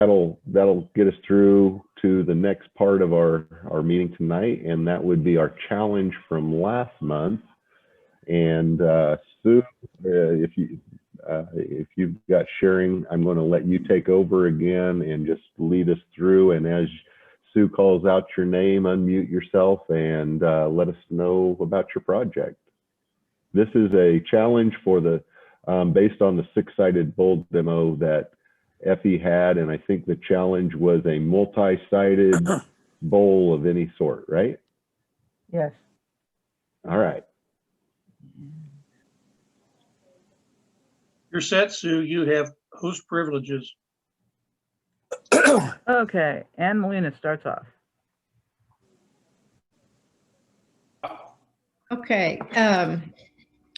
that'll get us through to the next part of our meeting tonight, and that would be our challenge from last month. And Sue, if you've got sharing, I'm going to let you take over again and just lead us through. And as Sue calls out your name, unmute yourself and let us know about your project. This is a challenge for the based on the 6-sided bowl demo that Efi had, and I think the challenge was a multi-sided bowl of any sort, right? Yes. All right. You're set, Sue. You have host privileges. Okay, Ann Molina starts off. Okay,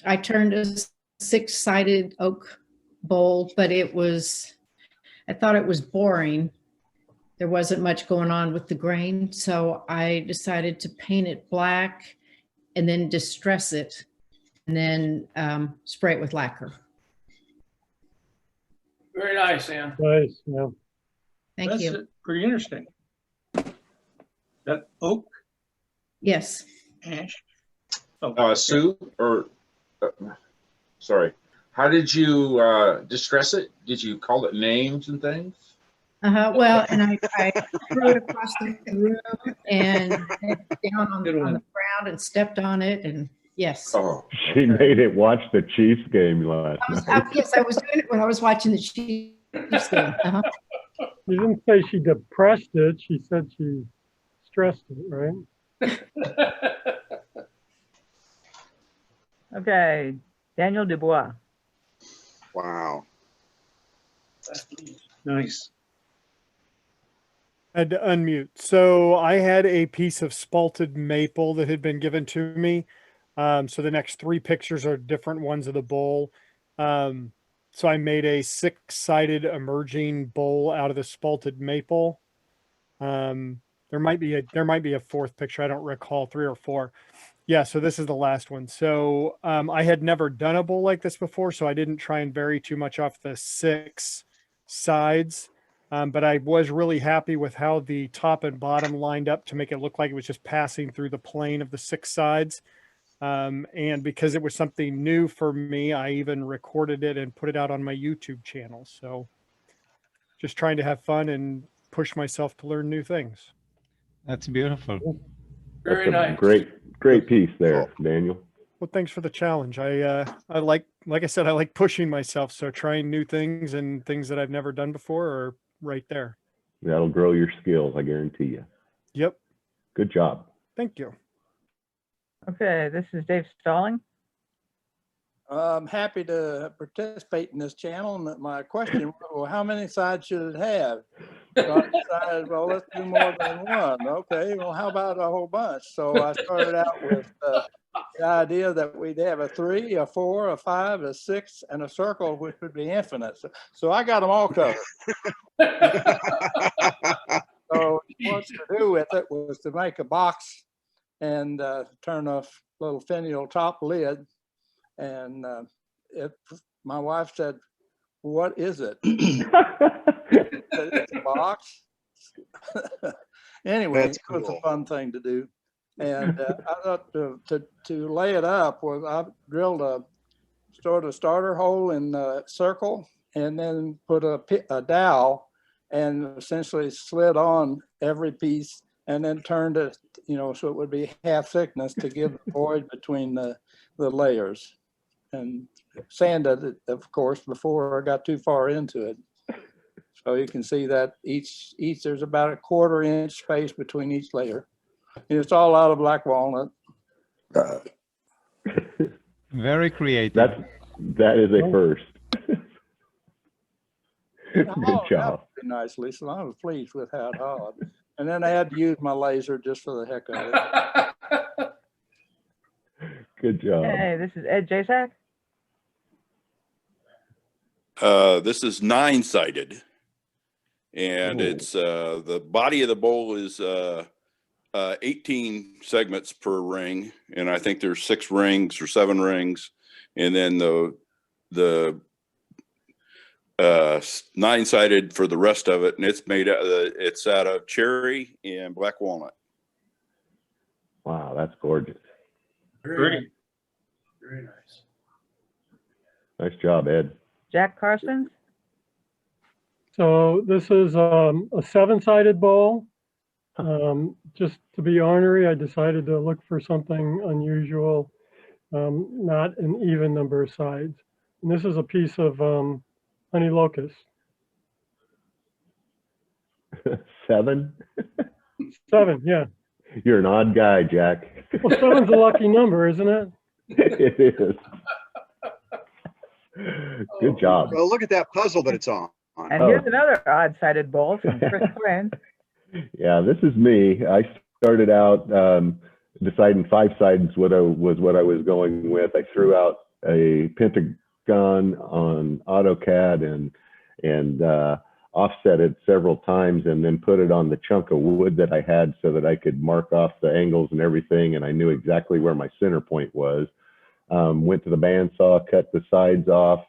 I turned a 6-sided oak bowl, but I thought it was boring. There wasn't much going on with the grain, so I decided to paint it black and then distress it and then spray it with lacquer. Very nice, Ann. Nice, yeah. Thank you. That's pretty interesting. That oak, Yes. ash. Oh, Sue, or sorry, how did you distress it? Did you call it names and things? Well, and I threw it across the room and down on the ground and stepped on it, and yes. Oh, She made it watch the Chiefs game last night. Yes, I was doing it when I was watching the Chiefs game. She didn't say she depressed it. She said she stressed it, right? Okay, Daniel Dubois. wow. nice. I had to unmute. So I had a piece of spalted maple that had been given to me. So the next 3 pictures are different ones of the bowl. So I made a 6-sided emerging bowl out of the spalted maple. There might be a 4th picture. I don't recall, 3 or 4. Yeah, so this is the last one. So I had never done a bowl like this before, so I didn't try and vary too much off the 6 sides. But I was really happy with how the top and bottom lined up to make it look like it was just passing through the plane of the 6 sides. And because it was something new for me, I even recorded it and put it out on my YouTube channel. So just trying to have fun and push myself to learn new things. That's beautiful. Very nice. Great piece there, Daniel. Well, thanks for the challenge. I like I said, I like pushing myself. So trying new things and things that I've never done before are right there. That'll grow your skills, I guarantee you. Yep. Good job. Thank you. Okay, this is Dave Stalling. I'm happy to participate in this channel. And my question was, well, how many sides should it have? So I decided, well, let's do more than one. Okay, well, how about a whole bunch? So I started out with the idea that we'd have a 3, a 4, a 5, a 6, and a circle, which would be infinite. So I got them all covered. So what he wants to do with it was to make a box and turn a little finial top lid. And my wife said, "What is it?" It's a box. Anyway, it was a fun thing to do. And I thought to lay it up was I drilled a starter hole in the circle and then put a dowel and essentially slid on every piece and then turned it, so it would be half thickness to give the void between the layers. And sanded it, of course, before I got too far into it. So you can see that each there's about a 1/4 inch space between each layer. And it's all out of black walnut. Very creative. That is a first. Good job. Nicely, so I was pleased with how it hauled. And then I had to use my laser just for the heck of it. Good job. Hey, this is Ed Jaysack. This is 9-sided, and it's the body of the bowl is 18 segments per ring, and I think there's 6 rings or 7 rings, and then the 9-sided for the rest of it, and it's made out of, it's out of cherry and black walnut. Wow, that's gorgeous. Pretty. Very nice. Nice job, Ed. Jack Carstens? So this is a 7-sided bowl. Just to be ornery, I decided to look for something unusual, not an even number of sides. And this is a piece of honey locust. 7? 7, yeah. You're an odd guy, Jack. Well, 7's a lucky number, isn't it? It is. Good job. Well, look at that puzzle that it's on. And here's another odd-sided bowl from Chris Quinn. Yeah, this is me. I started out deciding 5 sides was what I was going with. I threw out a pentagon on AutoCAD and offset it several times, and then put it on the chunk of wood that I had so that I could mark off the angles and everything, and I knew exactly where my center point was. Went to the bandsaw, cut the sides off,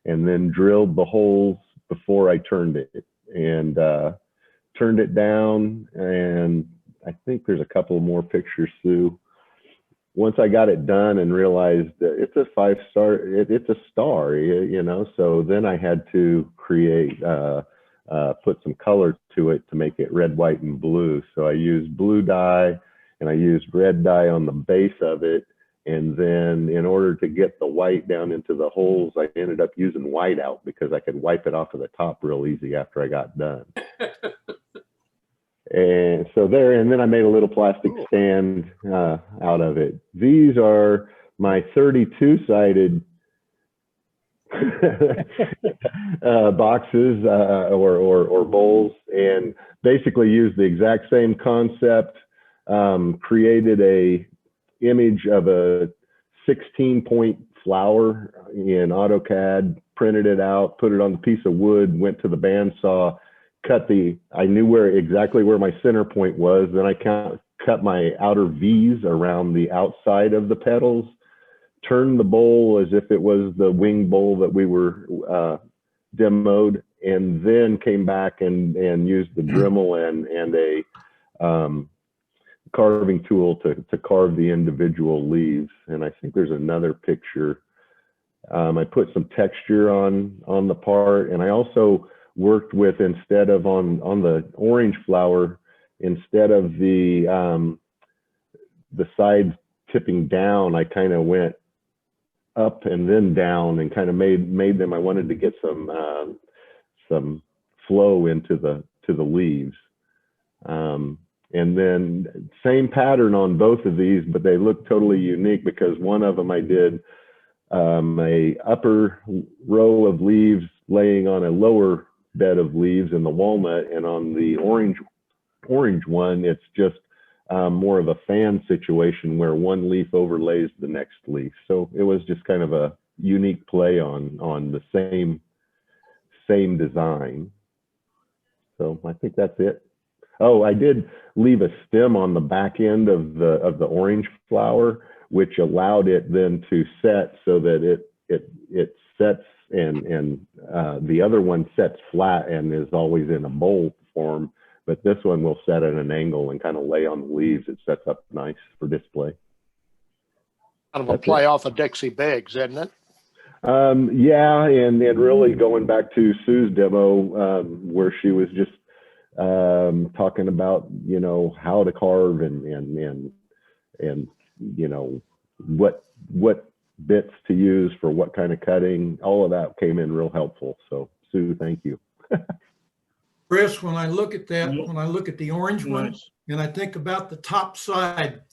and then drilled the holes before I turned it, and turned it down. And I think there's a couple more pictures, Sue. Once I got it done and realized that it's a 5-star, it's a star, you know, so then I had to create, put some color to it to make it red, white, and blue. So I used blue dye and I used red dye on the base of it. And then in order to get the white down into the holes, I ended up using white out because I could wipe it off of the top real easy after I got done. And so there, and then I made a little plastic stand out of it. These are my 32-sided boxes or bowls, and basically used the exact same concept, created a image of a 16-point flower in AutoCAD, printed it out, put it on the piece of wood, went to the bandsaw, I knew exactly where my center point was. Then I cut my outer V's around the outside of the petals, turned the bowl as if it was the wing bowl that we were demoed, and then came back and used the Dremel and a carving tool to carve the individual leaves. And I think there's another picture. I put some texture on the part, and I also worked with, instead of on the orange flower, instead of the sides tipping down, I kind of went up and then down and kind of made them. I wanted to get some flow into the leaves. And then same pattern on both of these, but they look totally unique because one of them I did a upper row of leaves laying on a lower bed of leaves in the walnut, and on the orange one, it's just more of a fan situation where one leaf overlays the next leaf. So it was just kind of a unique play on the same design. So I think that's it. Oh, I did leave a stem on the back end of the orange flower, which allowed it then to set so that it sets and the other one sets flat and is always in a bowl form, but this one will set at an angle and kind of lay on the leaves. It sets up nice for display. Kind of a play off of Dixie Biggs, isn't it? Yeah, and really going back to Sue's demo, where she was just talking about, you know, how to carve and you know, what bits to use for what kind of cutting. All of that came in real helpful. So Sue, thank you. Chris, when I look at that, when I look at the orange one and I think about the top side,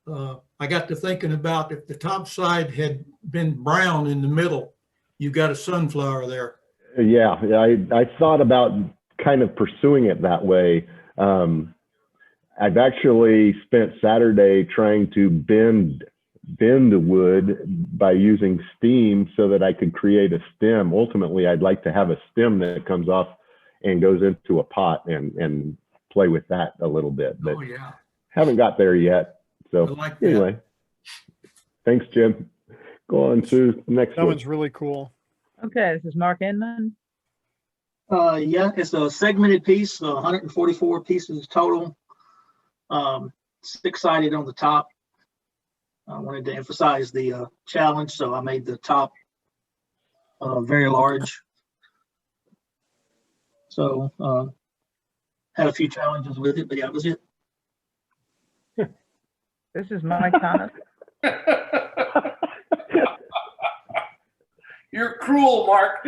I got to thinking about if the top side had been brown in the middle, you got a sunflower there. Yeah, I thought about kind of pursuing it that way. I've actually spent Saturday trying to bend the wood by using steam so that I could create a stem. Ultimately, I'd like to have a stem that comes off and goes into a pot and play with that a little bit, but haven't got there yet. So anyway, thanks, Jim. Go on, Sue. Next that one. one's really cool. Okay, this is Mark Inman. Yeah, it's a segmented piece, 144 pieces total. 6-sided on the top. I wanted to emphasize the challenge, so I made the top very large. So had a few challenges with it, but yeah, that was it. This is Mike Thomas. You're cruel, Mark.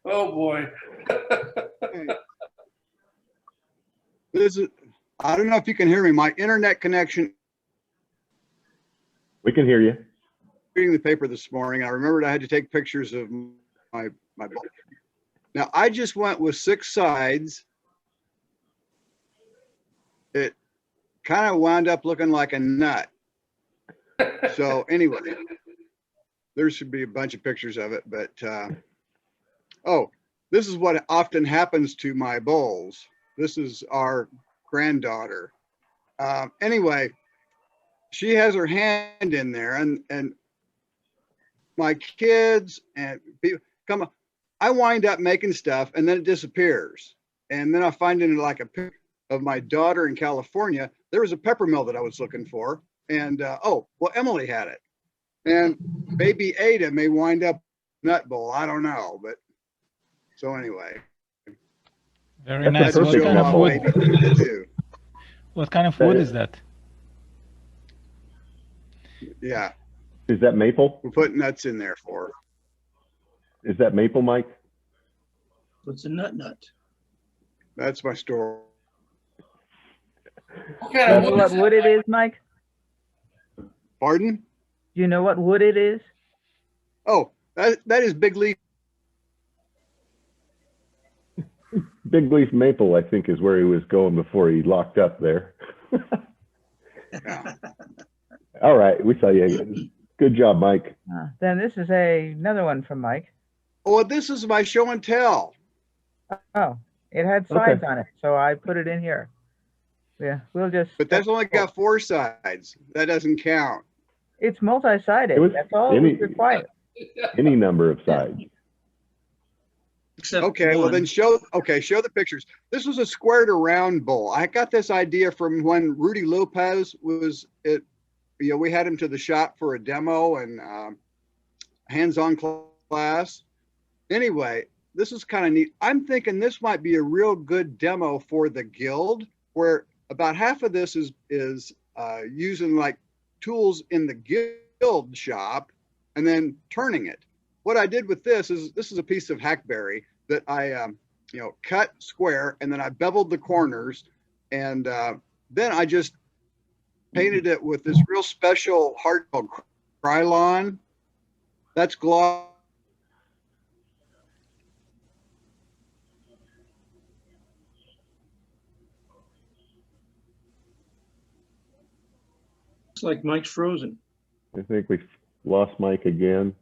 Oh boy. This is, I don't know if you can hear me. My internet connection. We can hear you. Reading the paper this morning, I remembered I had to take pictures of my book. Now I just went with 6 sides. It kind of wound up looking like a nut. So anyway, there should be a bunch of pictures of it, but oh, this is what often happens to my bowls. This is our granddaughter. Anyway, she has her hand in there, and my kids and people come on. I wind up making stuff and then it disappears. And then I find it in like a picture of my daughter in California. There was a pepper mill that I was looking for. And oh, well, Emily had it. And baby Ada may wind up nut bowl. I don't know, but so anyway. Very nice. What kind of wood? What kind of wood is that? Yeah. Is that maple? We're putting nuts in there for her. Is that maple, Mike? What's a nut? That's my store. Do you know what wood it is, Mike? Pardon? Do you know what wood it is? Oh, that is big leaf. Big leaf maple, I think, is where he was going before he locked up there. Yeah. All right, we saw you. Good job, Mike. Then this is another one from Mike. Oh, this is my show and tell. Oh, it had sides on it, so I put it in here. Yeah, we'll just. But that's only got 4 sides. That doesn't count. It's multi-sided. That's all that's required. Any number of sides. Except okay, well then show the pictures. This was a square to round bowl. I got this idea from when Rudy Lopez was at, you know, we had him to the shop for a demo and hands-on class. Anyway, this is kind of neat. I'm thinking this might be a real good demo for the guild, where about half of this is using like tools in the guild shop and then turning it. What I did with this is a piece of hackberry that I you know, cut square, and then I beveled the corners, and then I just painted it with this real special hard called Krylon. That's gloss. It's like Mike's frozen. I think we lost Mike again.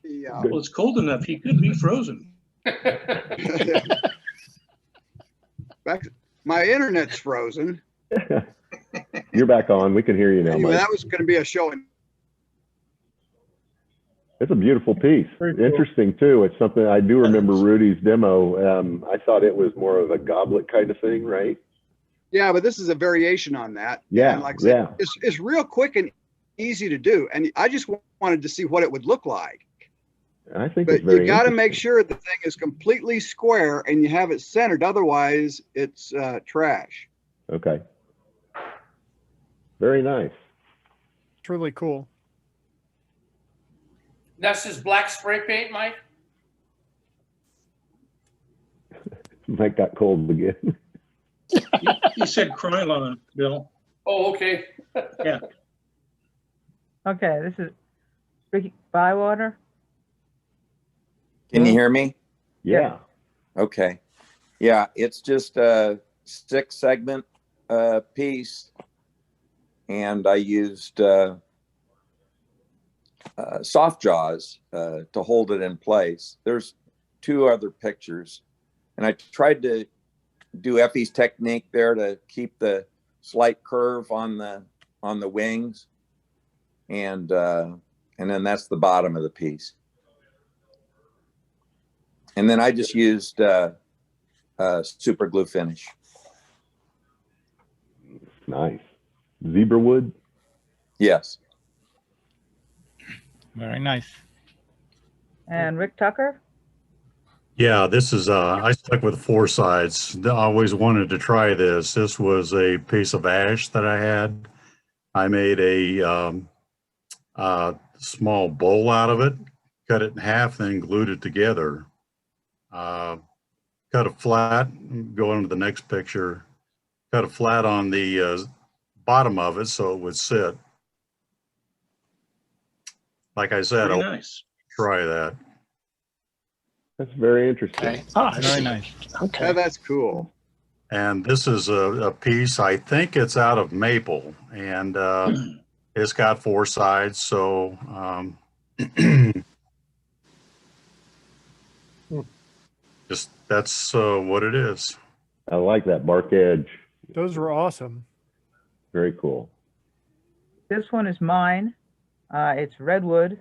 Well, it's cold enough. He could be frozen. My internet's frozen. You're back on. We can hear you now, Anyway, Mike. that was going to be a show. It's a beautiful piece. Interesting too. It's something I do remember Rudy's demo. I thought it was more of a goblet kind of thing, right? Yeah, but this is a variation on that. Yeah, and like I said, it's real quick and easy to do. And I just wanted to see what it would look like. I think But it's very you got to interesting. make sure the thing is completely square and you have it centered. Otherwise, it's trash. Okay. Very nice. It's really cool. That's his black spray paint, Mike? Mike got cold again. He said Krylon, Bill. Oh, okay. Yeah. Okay, this is Ricky Bywater. Can you hear me? Yeah. Okay. Yeah, it's just a 6-segment piece, and I used soft jaws to hold it in place. There's 2 other pictures, and I tried to do Efi's technique there to keep the slight curve on the wings, and then that's the bottom of the piece. And then I just used super glue finish. Nice. Zebra wood? Yes. Very nice. And Rick Tucker? Yeah, this is, I stuck with 4 sides. I always wanted to try this. This was a piece of ash that I had. I made a small bowl out of it, cut it in half, then glued it together. Cut it flat, go on to the next picture, cut it flat on the bottom of it so it would sit. Like I said, Very I'll nice. try that. That's very interesting. Okay. Oh, I Very see. nice. Okay. Oh, that's cool. And this is a piece, I think it's out of maple, and it's got 4 sides, so just that's what it is. I like that bark edge. Those were awesome. Very cool. This one is mine. It's redwood.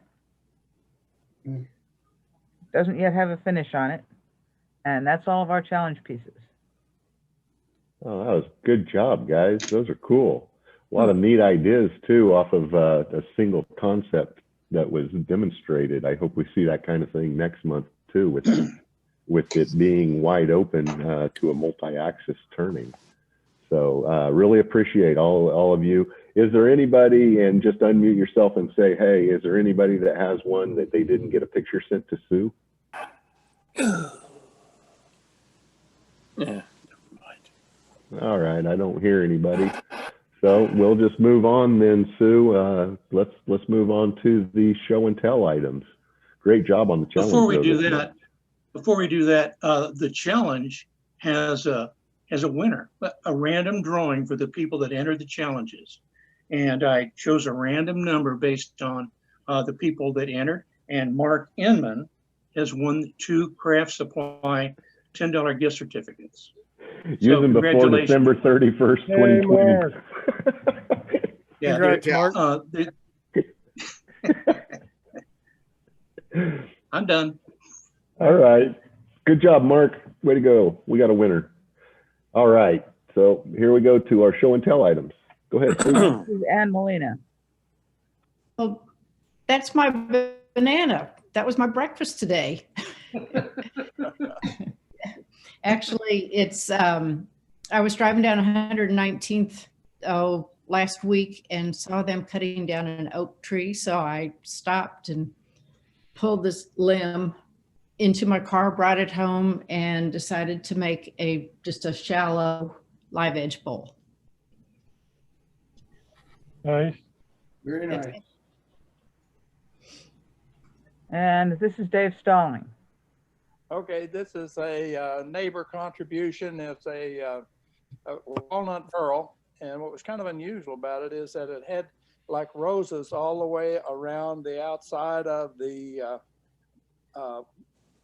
Doesn't yet have a finish on it. And that's all of our challenge pieces. Oh, that was good job, guys. Those are cool. A lot of neat ideas too off of a single concept that was demonstrated. I hope we see that kind of thing next month too, with it being wide open to a multi-axis turning. So really appreciate all of you. Is there anybody, and just unmute yourself and say, hey, is there anybody that has one that they didn't get a picture sent to Sue? Yeah. All right, I don't hear anybody. So we'll just move on then, Sue. Let's move on to the show and tell items. Great job on the challenge. Before we do that, the challenge has a winner, a random drawing for the people that entered the challenges. And I chose a random number based on the people that entered. And Mark Inman has won 2 Craft Supply $10 gift certificates. Use them before December 31st, 2020. Yeah, Congrats, Mark. I'm done. All right. Good job, Mark. Way to go. We got a winner. All right. So here we go to our show and tell items. Go ahead. This is Ann Molina. Oh, that's my banana. That was my breakfast today. Actually, it's, I was driving down 119th last week and saw them cutting down an oak tree. So I stopped and pulled this limb into my car, brought it home, and decided to make just a shallow live edge bowl. Nice. Very nice. And this is Dave Stalling. Okay, this is a neighbor contribution. It's a walnut pearl. And what was kind of unusual about it is that it had like roses all the way around the outside of the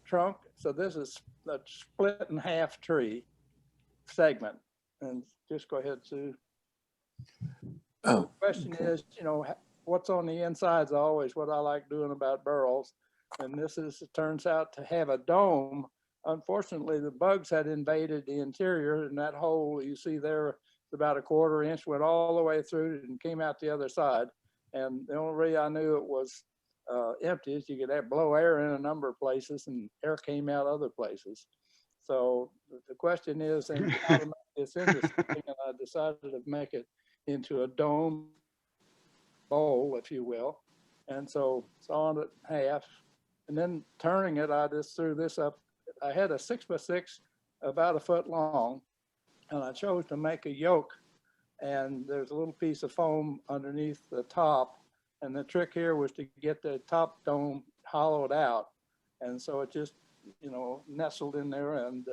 trunk. So this is a split in half tree segment. And just go ahead, Sue. Oh, the question is, what's on the inside is always what I like doing about burls. And this it turns out to have a dome. Unfortunately, the bugs had invaded the interior, and that hole you see there is about a 1/4 inch, went all the way through it and came out the other side. And the only way I knew it was empty is you could blow air in a number of places, and air came out other places. So the question is, and how to make this interesting, and I decided to make it into a dome bowl, if you will. And so sawing it in half, and then turning it, I just threw this up. I had a 6x6 about 1 foot long, and I chose to make a yoke. And there's a little piece of foam underneath the top. And the trick here was to get the top dome hollowed out. And so it just, nestled in there, and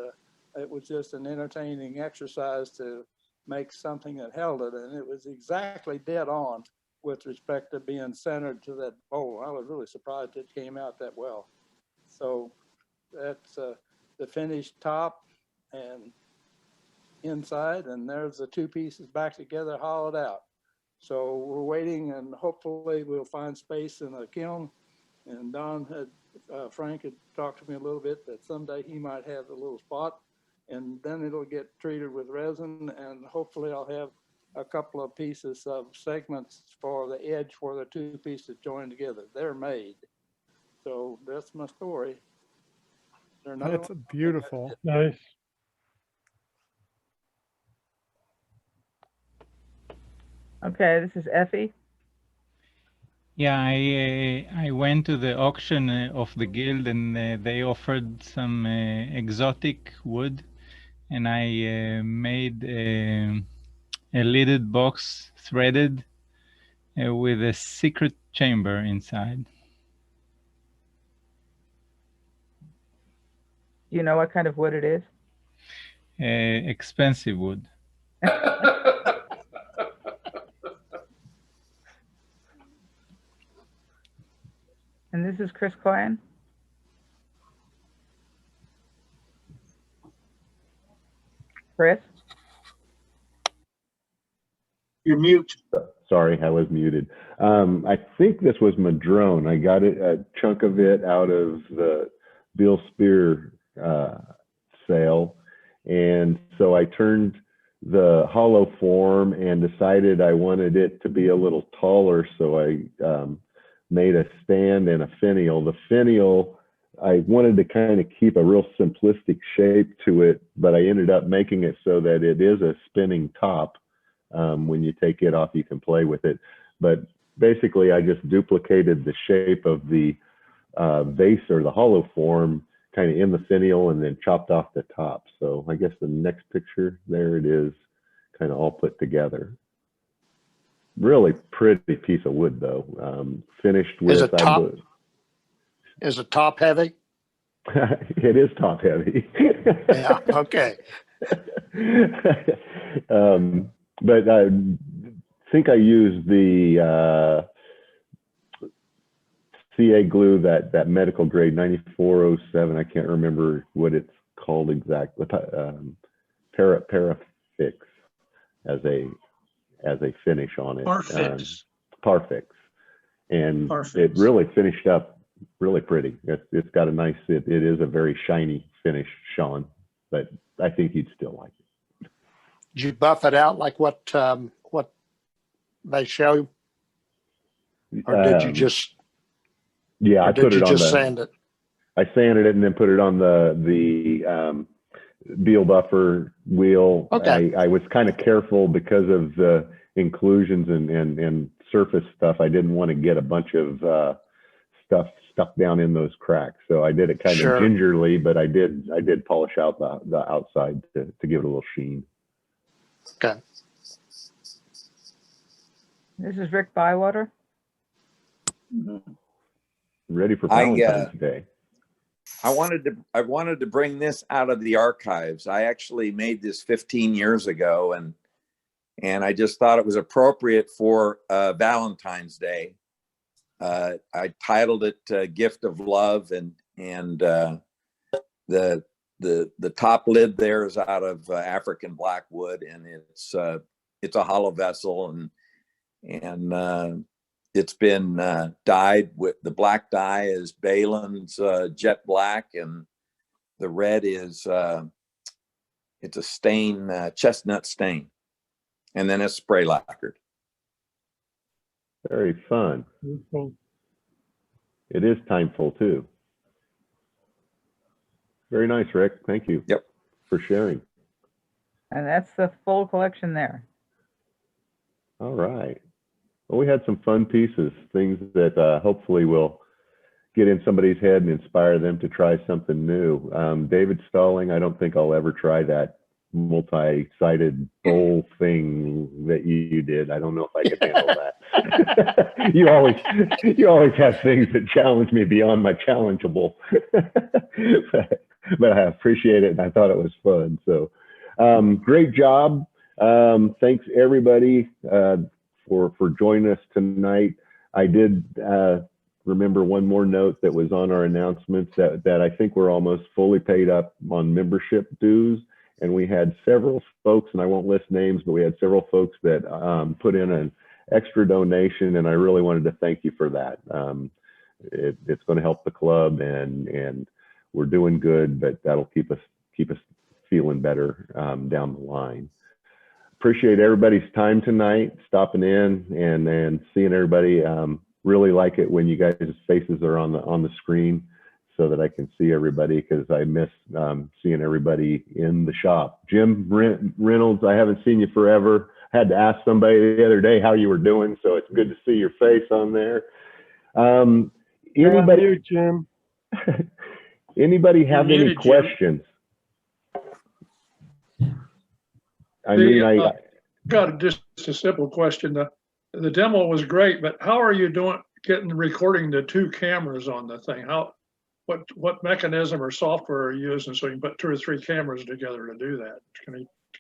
it was just an entertaining exercise to make something that held it. And it was exactly dead on with respect to being centered to that bowl. I was really surprised it came out that well. So that's the finished top and inside, and there's the 2 pieces back together hollowed out. So we're waiting, and hopefully we'll find space in the kiln. And Don had Frank had talked to me a little bit that someday he might have a little spot, and then it'll get treated with resin, and hopefully I'll have a couple of pieces of segments for the edge where the two pieces join together. They're made. So that's my story. That's beautiful. Nice. Okay, this is Efi. Yeah, I went to the auction of the guild, and they offered some exotic wood, and I made a lidded box threaded with a secret chamber inside. You know what kind of wood it is? Expensive wood. And this is Chris Klein. Chris? You're mute. Sorry, I was muted. I think this was Madrone. I got a chunk of it out of the Bill Spear sale. And so I turned the hollow form and decided I wanted it to be a little taller. So I made a stand and a finial. The finial, I wanted to kind of keep a real simplistic shape to it, but I ended up making it so that it is a spinning top. When you take it off, you can play with it. But basically, I just duplicated the shape of the vase or the hollow form kind of in the finial and then chopped off the top. So I guess the next picture, there it is, kind of all put together. Really pretty piece of wood, though. Finished with. Is it top heavy? It is top heavy. Yeah. Okay. But I think I used the CA glue, that medical grade 9407. I can't remember what it's called exactly. Parafix as a finish on it. Parfix. Parfix. And Parfix. it really finished up really pretty. It's got a nice, it is a very shiny finish, Sean, but I think you'd still like it. Did you buff it out like what they show? Or did you just? Yeah, I put it on sand it? I sanded it and then put it on the Beal buffer wheel. Okay. I was kind of careful because of the inclusions and surface stuff. I didn't want to get a bunch of stuff stuck down in those cracks. So I did it kind of gingerly, but I did polish out the outside to give it a little sheen. Okay. This is Rick Bywater. Ready for Valentine's Day. I wanted to bring this out of the archives. I actually made this 15 years ago, and I just thought it was appropriate for Valentine's Day. I titled it "Gift of Love," and the top lid there is out of African blackwood, and it's a hollow vessel, and it's been dyed with the black dye is Balin's jet black, and the red is it's a stain, chestnut stain, and then it's spray lacquered. Very fun. It is timeful too. Very nice, Rick. Thank you. Yep. For sharing. And that's the full collection there. All right. Well, we had some fun pieces, things that hopefully will get in somebody's head and inspire them to try something new. David Stalling, I don't think I'll ever try that multi-sided bowl thing that you did. I don't know if I could handle that. you always have things that challenge me beyond my challengeable. but I appreciate it, and I thought it was fun. So great job. Thanks everybody for joining us tonight. I did remember one more note that was on our announcements that I think we're almost fully paid up on membership dues. And we had several folks, and I won't list names, but we had several folks that put in an extra donation, and I really wanted to thank you for that. it's going to help the club, and we're doing good, but that'll keep us feeling better down the line. Appreciate everybody's time tonight, stopping in and seeing everybody. Really like it when you guys' faces are on the screen, so that I can see everybody, because I miss seeing everybody in the shop. Jim Reynolds, I haven't seen you forever. I had to ask somebody the other day how you were doing, so it's good to see your face on there. Anybody, Jim? Anybody have any muted, Jim. questions? I mean, I got just a simple question. The demo was great, but how are you recording the 2 cameras on the thing? What mechanism or software are you using so you can put 2 or 3 cameras together to do that?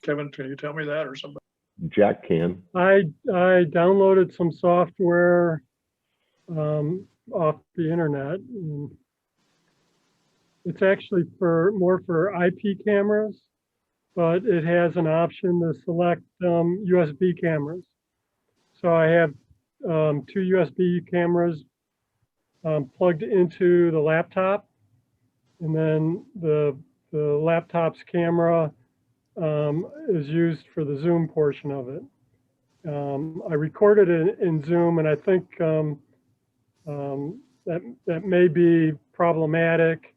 Kevin, can you tell me that, or somebody? Jack can. I downloaded some software off the internet. It's actually more for IP cameras, but it has an option to select USB cameras. So I have 2 USB cameras plugged into the laptop, and then the laptop's camera is used for the Zoom portion of it. I recorded it in Zoom, and I think that may be problematic.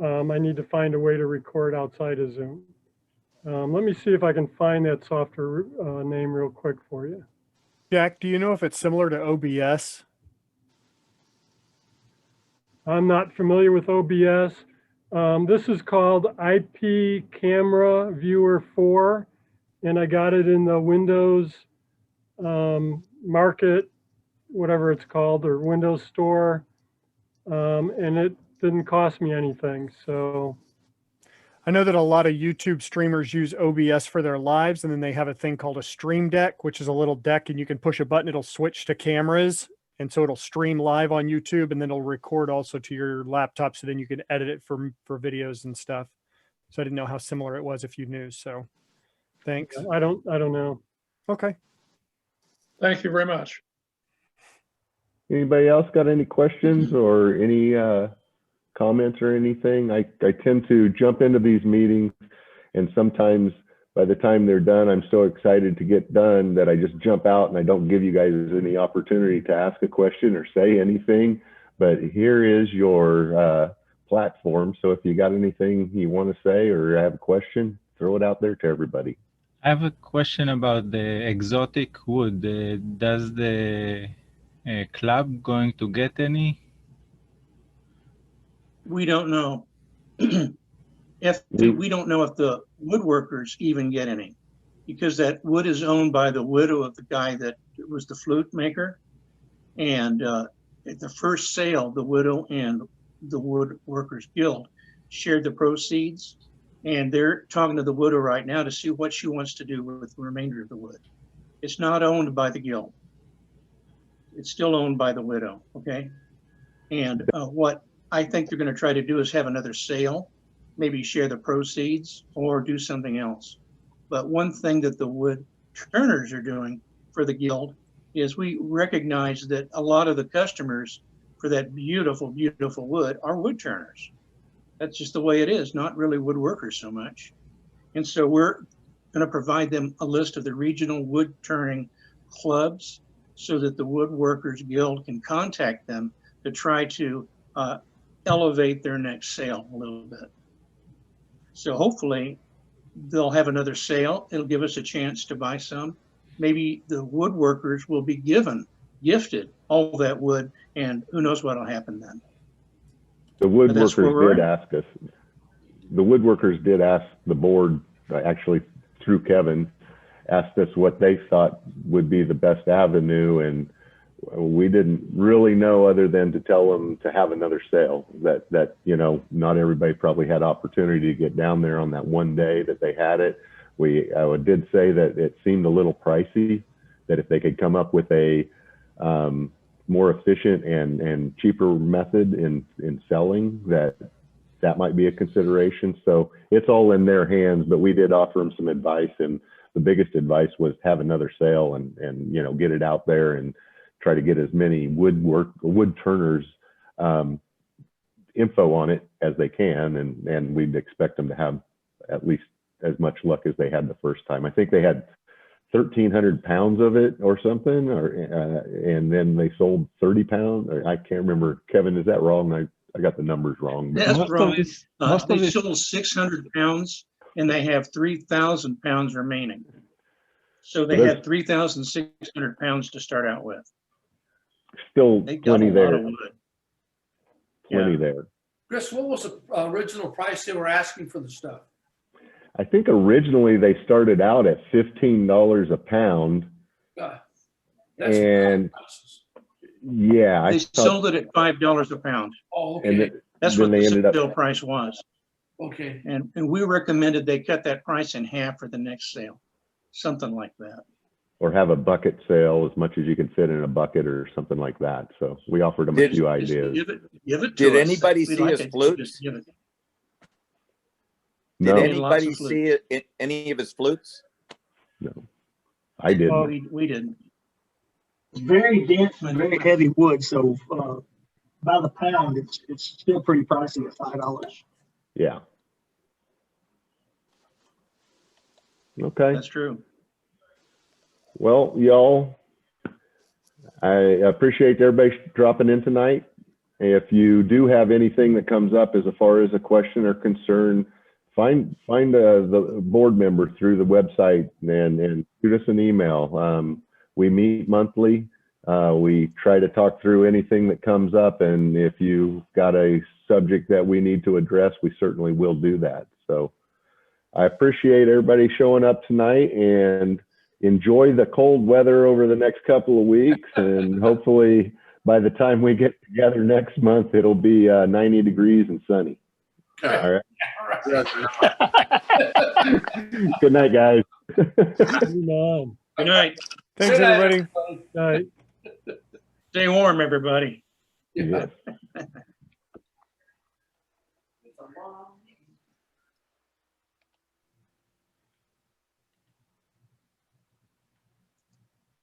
I need to find a way to record outside of Zoom. Let me see if I can find that software name real quick for you. Jack, do you know if it's similar to OBS? I'm not familiar with OBS. This is called IP Camera Viewer 4, and I got it in the Windows Market, whatever it's called, or Windows Store, and it didn't cost me anything. So I know that a lot of YouTube streamers use OBS for their lives, and then they have a thing called a stream deck, which is a little deck, and you can push a button, it'll switch to cameras. And so it'll stream live on YouTube, and then it'll record also to your laptop, so then you can edit it for videos and stuff. So I didn't know how similar it was, if you knew. So thanks. I don't know. Okay. Thank you very much. Anybody else got any questions or any comments or anything? I tend to jump into these meetings, and sometimes by the time they're done, I'm so excited to get done that I just jump out and I don't give you guys any opportunity to ask a question or say anything. But here is your platform. So if you got anything you want to say or have a question, throw it out there to everybody. I have a question about the exotic wood. Does the club going to get any? We don't know. We don't know if the woodworkers even get any, because that wood is owned by the widow of the guy that was the flute maker. And at the first sale, the widow and the Woodworkers Guild shared the proceeds, and they're talking to the widow right now to see what she wants to do with the remainder of the wood. It's not owned by the guild. It's still owned by the widow, okay? And what I think they're going to try to do is have another sale, maybe share the proceeds or do something else. But one thing that the Woodturners are doing for the guild is we recognize that a lot of the customers for that beautiful, beautiful wood are Woodturners. That's just the way it is, not really woodworkers so much. And so we're going to provide them a list of the regional wood turning clubs so that the Woodworkers Guild can contact them to try to elevate their next sale a little bit. So hopefully they'll have another sale. It'll give us a chance to buy some. Maybe the woodworkers will be gifted all that wood, and who knows what'll happen then. The woodworkers did ask us. The woodworkers did ask the board, actually through Kevin, asked us what they thought would be the best avenue, and we didn't really know other than to tell them to have another sale. That you know, not everybody probably had opportunity to get down there on that one day that they had it. I did say that it seemed a little pricey, that if they could come up with a more efficient and cheaper method in selling, that might be a consideration. So it's all in their hands, but we did offer them some advice, and the biggest advice was have another sale and you know, get it out there and try to get as many woodturners info on it as they can, and we'd expect them to have at least as much luck as they had the first time. I think they had 1,300 pounds of it or something, or and then they sold 30 pounds. I can't remember. Kevin, is that wrong? I got the numbers wrong. But That's wrong. They sold 600 pounds and they have 3,000 pounds remaining. So they had 3,600 pounds to start out with. Still They got plenty a lot there. of wood. Plenty there. Chris, what was the original price they were asking for the stuff? I think originally they started out at $15 a pound. And yeah, They sold it at $5 a pound. Oh, okay. And That's then what they the ended up, sale price was. Okay. And we recommended they cut that price in half for the next sale, something like that. or have a bucket sale as much as you can fit in a bucket or something like that. So we offered them a few ideas. Give it to Did us. anybody We'd see like his it. flutes? Just give it. Did No. anybody Lots of see it, any of his flutes? No, I didn't. Oh, we didn't. It's very dense and very heavy wood, so by the pound, it's still pretty pricey at $5. Yeah. Okay. That's true. Well, y'all, I appreciate everybody dropping in tonight. If you do have anything that comes up as far as a question or concern, find the board member through the website and shoot us an email. We meet monthly. We try to talk through anything that comes up, and if you've got a subject that we need to address, we certainly will do that. So I appreciate everybody showing up tonight, and enjoy the cold weather over the next couple of weeks. And hopefully by the time we get together next month, it'll be 90 degrees and sunny. All right. Good night, guys. Good night. Thanks, everybody. Stay warm, everybody. Yes.